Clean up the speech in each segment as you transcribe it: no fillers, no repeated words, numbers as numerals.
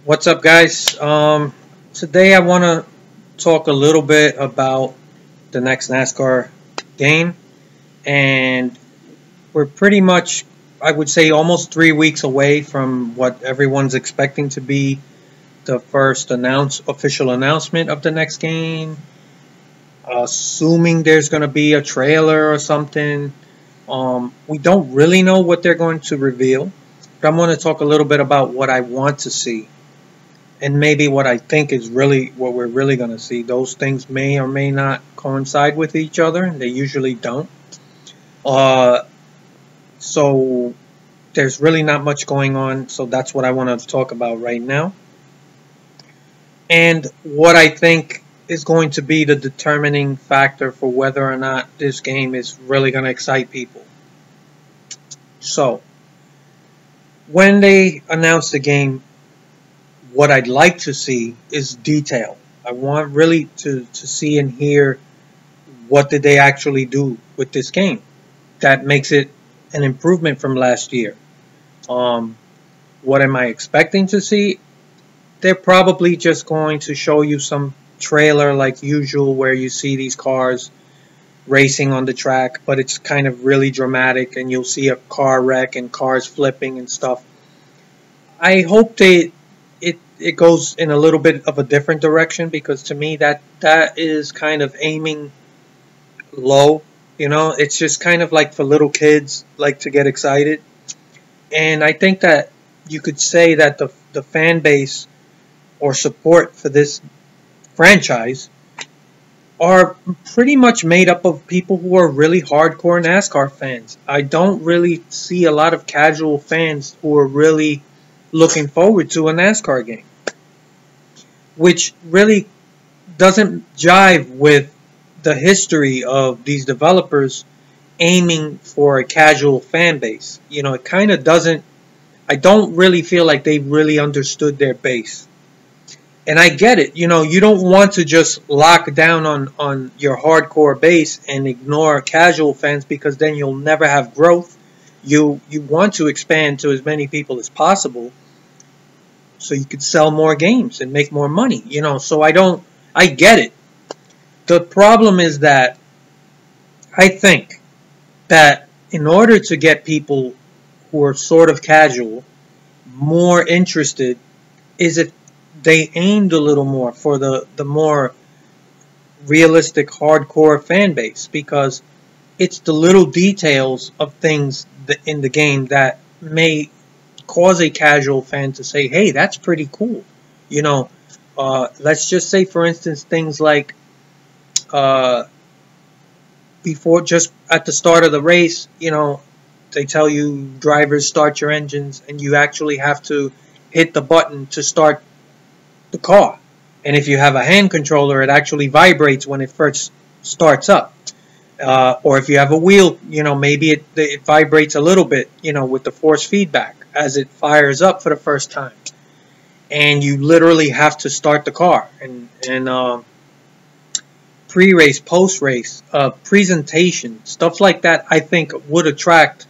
What's up, guys? Today I want to talk a little bit about the next NASCAR game, and we're pretty much, I would say, almost 3 weeks away from what everyone's expecting to be the first official announcement of the next game. Assuming there's going to be a trailer or something, we don't really know what they're going to reveal, but I'm going to talk a little bit about what I want to see. And maybe what I think is really what we're really going to see. Those things may or may not coincide with each other. They usually don't. So there's really not much going on. So that's what I want to talk about right now. And what I think is going to be the determining factor for whether or not this game is really going to excite people. So when they announce the game, what I'd like to see is detail. I want really to see and hear what did they actually do with this game that makes it an improvement from last year. What am I expecting to see? They're probably just going to show you some trailer like usual where you see these cars racing on the track, but it's kind of really dramatic and you'll see a car wreck and cars flipping and stuff. I hope it goes in a little bit of a different direction, because to me that is kind of aiming low. It's just kind of like for little kids, like to get excited. And I think that you could say that the fan base or support for this franchise are pretty much made up of people who are really hardcore NASCAR fans. I don't really see a lot of casual fans who are really looking forward to a NASCAR game, which really doesn't jive with the history of these developers aiming for a casual fan base. It kind of doesn't. I don't really feel like they really understood their base. And I get it. You don't want to just lock down on your hardcore base and ignore casual fans, because then you'll never have growth. You want to expand to as many people as possible so you could sell more games and make more money. So I get it. The problem is that I think that in order to get people who are sort of casual more interested is if they aimed a little more for the more realistic hardcore fan base, because it's the little details of things in the game that may cause a casual fan to say, hey, that's pretty cool. Let's just say, for instance, things like before, just at the start of the race, they tell you, drivers, start your engines, and you actually have to hit the button to start the car. And if you have a hand controller, it actually vibrates when it first starts up. Or if you have a wheel, maybe it vibrates a little bit, with the force feedback as it fires up for the first time. And you literally have to start the car. And pre-race, post-race, presentation, stuff like that, I think would attract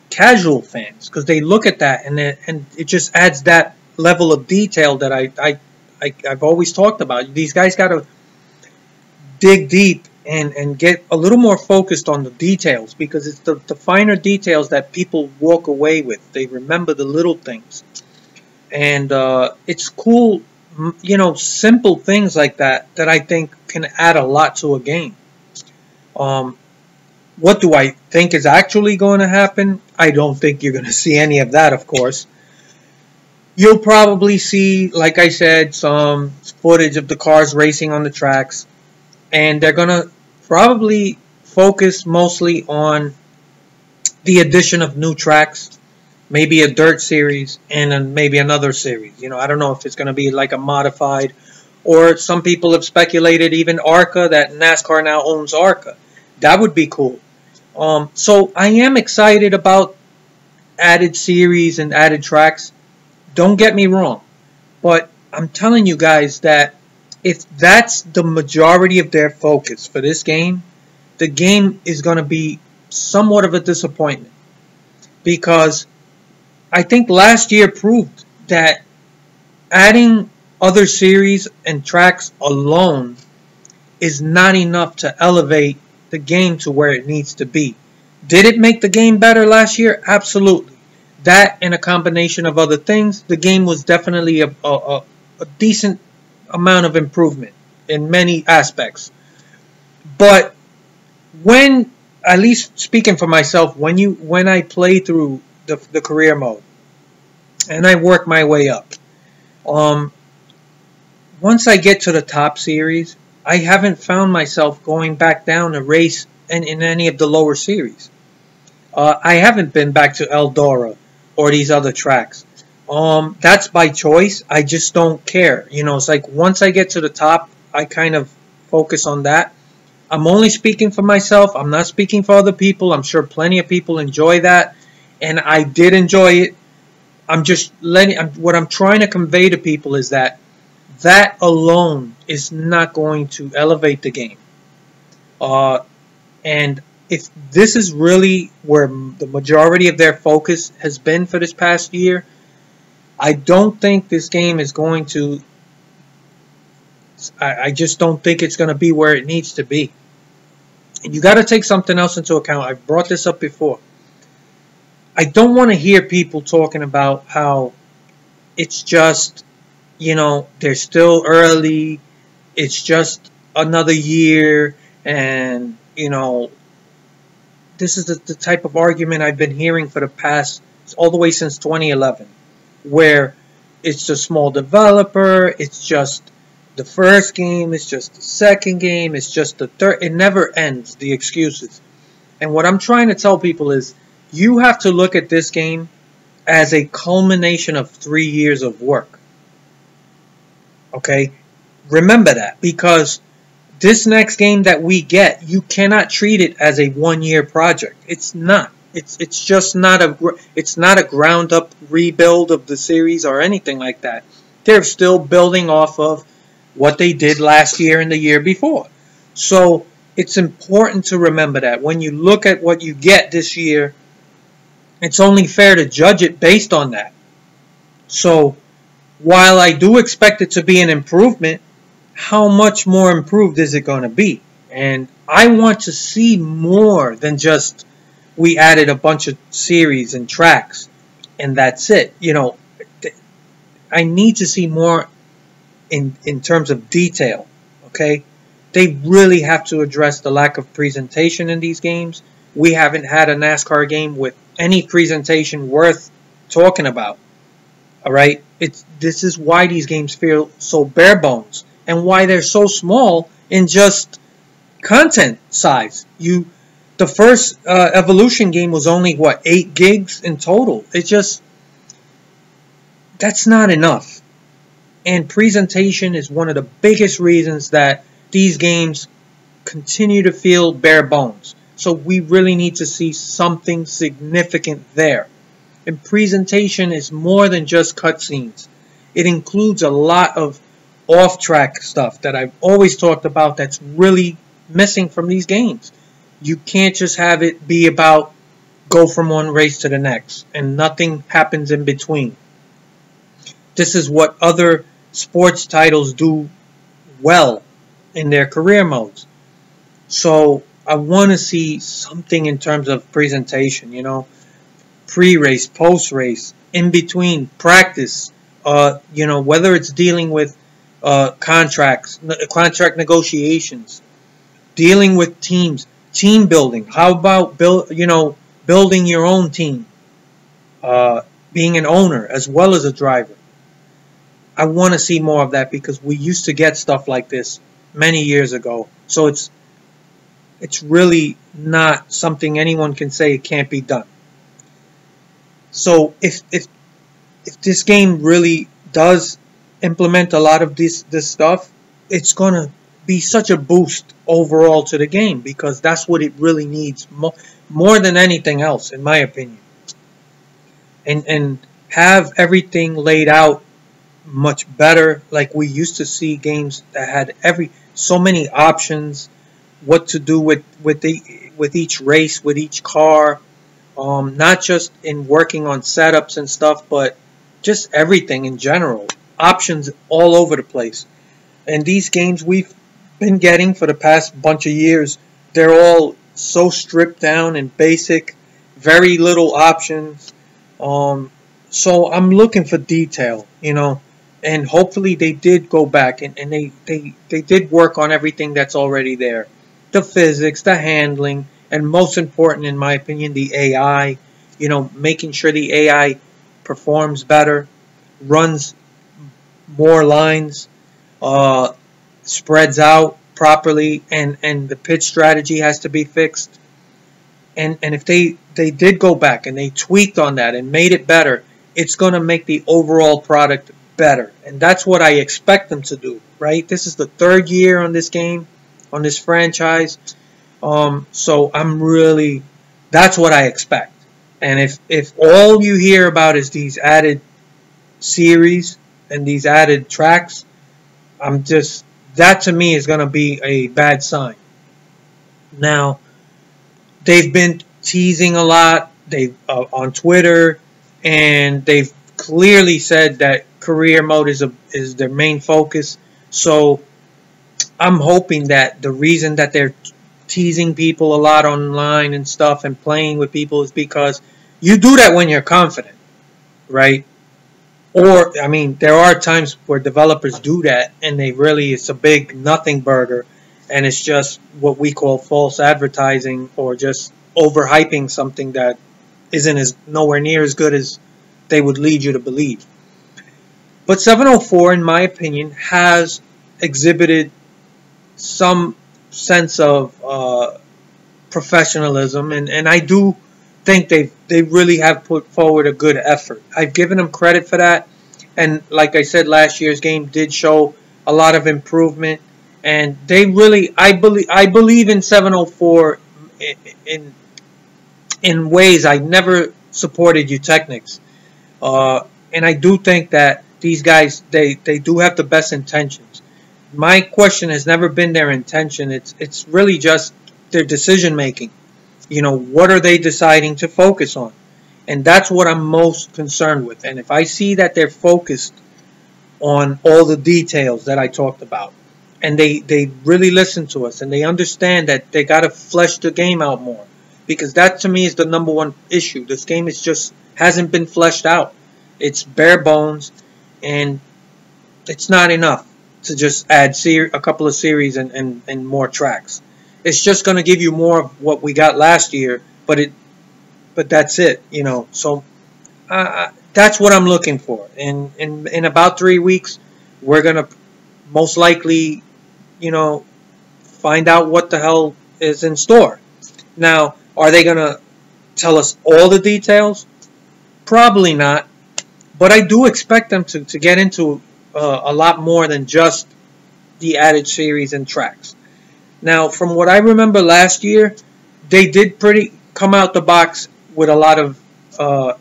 casual fans, because they look at that and it just adds that level of detail that I've always talked about. These guys got to dig deep and get a little more focused on the details, because it's the finer details that people walk away with. They remember the little things. And it's cool, simple things like that I think can add a lot to a game. What do I think is actually going to happen? I don't think you're going to see any of that, of course. You'll probably see, like I said, some footage of the cars racing on the tracks. And they're going to probably focus mostly on the addition of new tracks. Maybe a dirt series and then maybe another series. I don't know if it's going to be like a modified, or some people have speculated even ARCA, that NASCAR now owns ARCA. That would be cool. So I am excited about added series and added tracks. Don't get me wrong. But I'm telling you guys that if that's the majority of their focus for this game, the game is going to be somewhat of a disappointment. Because I think last year proved that adding other series and tracks alone is not enough to elevate the game to where it needs to be. Did it make the game better last year? Absolutely. That and a combination of other things, the game was definitely a decent amount of improvement in many aspects. But when, at least speaking for myself, when I play through the career mode and I work my way up, once I get to the top series, I haven't found myself going back down to race in any of the lower series. I haven't been back to Eldora or these other tracks. That's by choice. I just don't care. You know, it's like once I get to the top, I kind of focus on that. I'm only speaking for myself. I'm not speaking for other people. I'm sure plenty of people enjoy that, and I did enjoy it. I'm just what I'm trying to convey to people is that alone is not going to elevate the game. And if this is really where the majority of their focus has been for this past year, I don't think this game is going to. I just don't think it's going to be where it needs to be. And you got to take something else into account. I've brought this up before. I don't want to hear people talking about how it's just, you know, they're still early. It's just another year. And, you know, this is the type of argument I've been hearing for the past, all the way since 2011, where it's a small developer, it's just the first game, it's just the second game, it's just the third. It never ends, the excuses. And what I'm trying to tell people is you have to look at this game as a culmination of 3 years of work. Okay? Remember that, because this next game that we get, you cannot treat it as a one-year project. It's not. It's just not a ground up rebuild of the series or anything like that. They're still building off of what they did last year and the year before. So it's important to remember that when you look at what you get this year, it's only fair to judge it based on that. So while I do expect it to be an improvement, how much more improved is it going to be? And I want to see more than just we added a bunch of series and tracks and that's it. You know, I need to see more in terms of detail. Okay, they really have to address the lack of presentation in these games. We haven't had a NASCAR game with any presentation worth talking about. All right, this is why these games feel so bare bones and why they're so small in just content size. The first Evolution game was only what, 8 gigs in total. That's not enough. And presentation is one of the biggest reasons that these games continue to feel bare bones. So we really need to see something significant there. And presentation is more than just cutscenes. It includes a lot of off-track stuff that I've always talked about that's really missing from these games. You can't just have it be about go from one race to the next and nothing happens in between. This is what other sports titles do well in their career modes. So I want to see something in terms of presentation, you know, pre-race, post-race, in between, practice, you know, whether it's dealing with contract negotiations, dealing with teams, team building. How about building your own team, being an owner as well as a driver. I want to see more of that because we used to get stuff like this many years ago. So it's really not something anyone can say it can't be done. So if this game really does implement a lot of this stuff, it's going to be such a boost overall to the game because that's what it really needs more than anything else, in my opinion. And have everything laid out much better, like we used to see games that had so many options, what to do with each race, with each car, not just in working on setups and stuff, but just everything in general. options all over the place. And these games we've been getting for the past bunch of years, they're all so stripped down and basic, very little options. So I'm looking for detail, and hopefully they did go back and they did work on everything that's already there. The physics, the handling, and most important in my opinion, the AI, making sure the AI performs better, runs more lines, spreads out properly, and the pitch strategy has to be fixed. And if they did go back and they tweaked on that and made it better, it's going to make the overall product better. And that's what I expect them to do, right? This is the third year on this game, on this franchise. So that's what I expect. And if all you hear about is these added series and these added tracks, that to me is going to be a bad sign. Now, they've been teasing a lot on Twitter, and they've clearly said that career mode is their main focus. So I'm hoping that the reason that they're teasing people a lot online and stuff and playing with people is because you do that when you're confident, right? Or, there are times where developers do that and it's a big nothing burger, and it's just what we call false advertising or just overhyping something that isn't nowhere near as good as they would lead you to believe. But 704, in my opinion, has exhibited some sense of professionalism, and I do think they really have put forward a good effort. I've given them credit for that, and like I said, last year's game did show a lot of improvement, and they really, I believe in 704 in ways I never supported Eutechnics, and I do think that these guys they do have the best intentions. My question has never been their intention. It's really just their decision making. What are they deciding to focus on? And that's what I'm most concerned with. And if I see that they're focused on all the details that I talked about, and they really listen to us, and they understand that they got to flesh the game out more, because that to me is the number one issue. This game hasn't been fleshed out. It's bare bones, and it's not enough to just add a couple of series and more tracks. It's just going to give you more of what we got last year, but that's it, So that's what I'm looking for. And in about 3 weeks, we're going to most likely, find out what the hell is in store. Now, are they going to tell us all the details? Probably not. But I do expect them to get into a lot more than just the added series and tracks. Now, from what I remember last year, they did come out the box with a lot of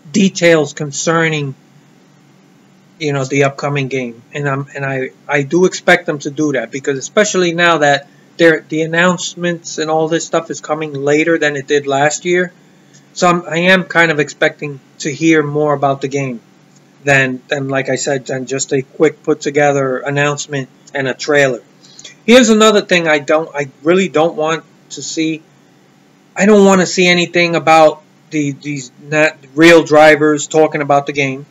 details concerning, the upcoming game, and I do expect them to do that, because especially now that the announcements and all this stuff is coming later than it did last year, so I am kind of expecting to hear more about the game than like I said, than just a quick put together announcement and a trailer. Here's another thing I really don't want to see. I don't want to see anything about these not real drivers talking about the game.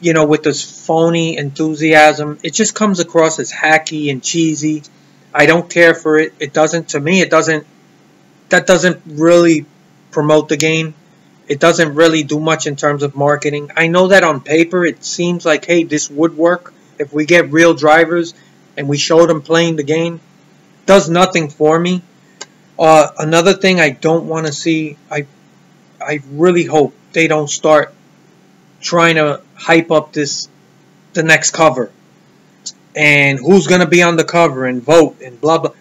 With this phony enthusiasm, it just comes across as hacky and cheesy. I don't care for it. That doesn't really promote the game. It doesn't really do much in terms of marketing. I know that on paper it seems like, hey, this would work if we get real drivers and we show them playing the game. Does nothing for me. Another thing I don't want to see, I really hope they don't start trying to hype up the next cover and who's going to be on the cover and vote and blah blah.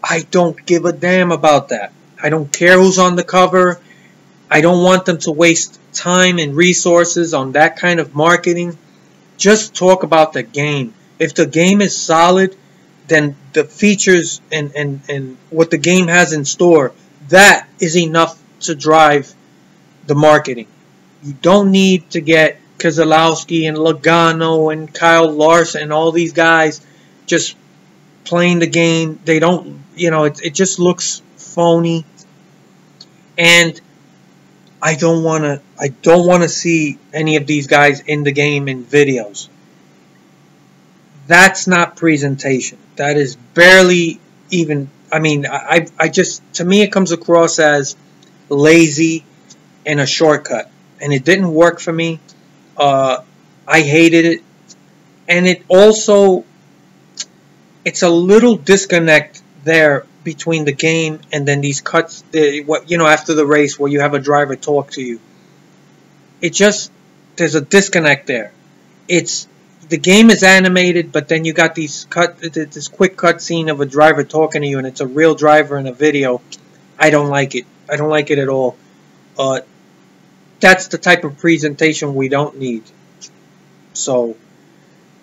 I don't give a damn about that. I don't care who's on the cover. I don't want them to waste time and resources on that kind of marketing. Just talk about the game. If the game is solid, then the features and what the game has in store, that is enough to drive the marketing. You don't need to get Keselowski and Logano and Kyle Larson and all these guys just playing the game. They don't, it just looks phony. And I don't want to see any of these guys in the game in videos. That's not presentation. That is barely even, I just, to me it comes across as lazy and a shortcut. And it didn't work for me. I hated it. And it also, it's a little disconnect there between the game and then these cuts, after the race where you have a driver talk to you. It just, there's a disconnect there. The game is animated, but then you got this quick cut scene of a driver talking to you, and it's a real driver in a video. I don't like it. I don't like it at all. That's the type of presentation we don't need. So,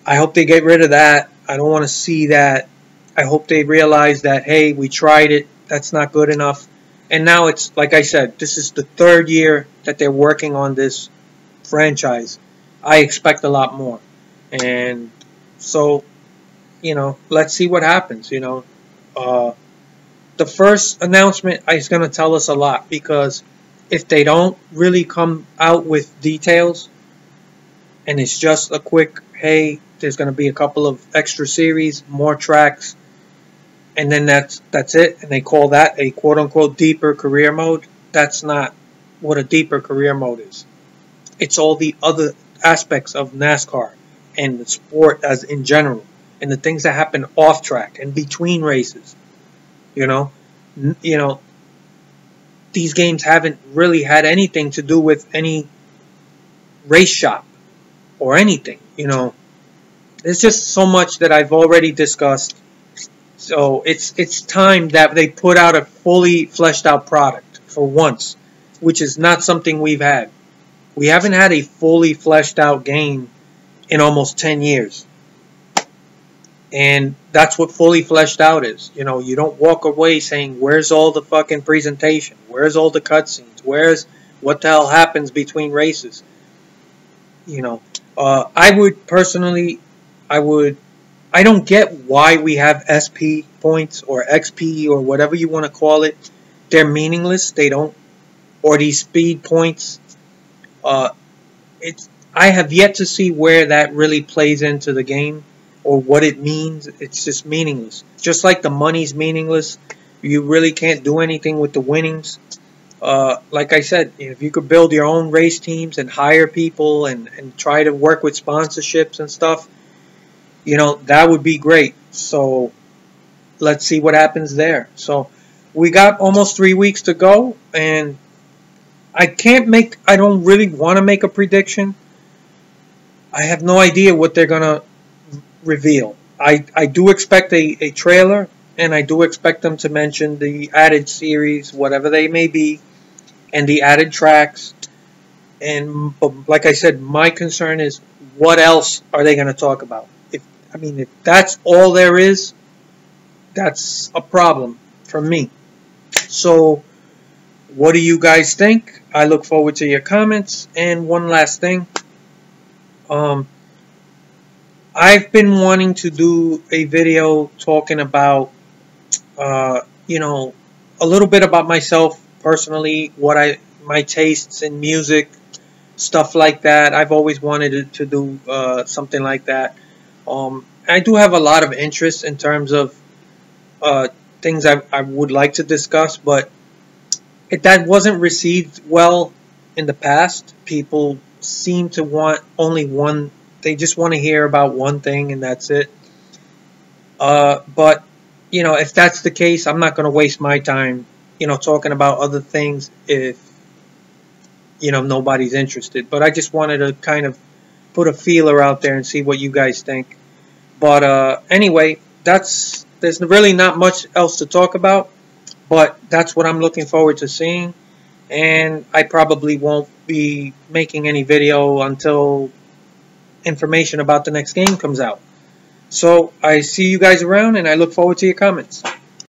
I hope they get rid of that. I don't want to see that. I hope they realize that, hey, we tried it. That's not good enough. And now it's, like I said, this is the third year that they're working on this franchise. I expect a lot more. And so, let's see what happens, The first announcement is going to tell us a lot, because if they don't really come out with details and it's just a quick, hey, there's going to be a couple of extra series, more tracks, and then that's it, and they call that a quote-unquote deeper career mode, that's not what a deeper career mode is. It's all the other aspects of NASCAR and the sport as in general, and the things that happen off track and between races. These games haven't really had anything to do with any race shop or anything. There's just so much that I've already discussed. So it's time that they put out a fully fleshed out product for once, which is not something we've had. We haven't had a fully fleshed out game in almost 10 years. And that's what fully fleshed out is. You don't walk away saying, where's all the fucking presentation? Where's all the cutscenes? Where's what the hell happens between races? I would personally, I don't get why we have SP points or XP or whatever you want to call it. They're meaningless. They don't, or these speed points. I have yet to see where that really plays into the game or what it means. It's just meaningless. Just like the money's meaningless. You really can't do anything with the winnings. Like I said, if you could build your own race teams and hire people and try to work with sponsorships and stuff, that would be great. So let's see what happens there. So we got almost 3 weeks to go, and I don't really want to make a prediction. I have no idea what they're going to reveal. I do expect a trailer, and I do expect them to mention the added series, whatever they may be, and the added tracks. And like I said, my concern is, what else are they going to talk about? If that's all there is, that's a problem for me. So, what do you guys think? I look forward to your comments. And one last thing. I've been wanting to do a video talking about, a little bit about myself personally, my tastes in music, stuff like that. I've always wanted to do something like that. I do have a lot of interest in terms of things I would like to discuss, but that wasn't received well in the past. People seem to want only one. They just want to hear about one thing, and that's it. But if that's the case, I'm not going to waste my time, talking about other things if nobody's interested. But I just wanted to kind of put a feeler out there and see what you guys think. But anyway, there's really not much else to talk about. But that's what I'm looking forward to seeing. And I probably won't be making any video until information about the next game comes out. So I see you guys around, and I look forward to your comments.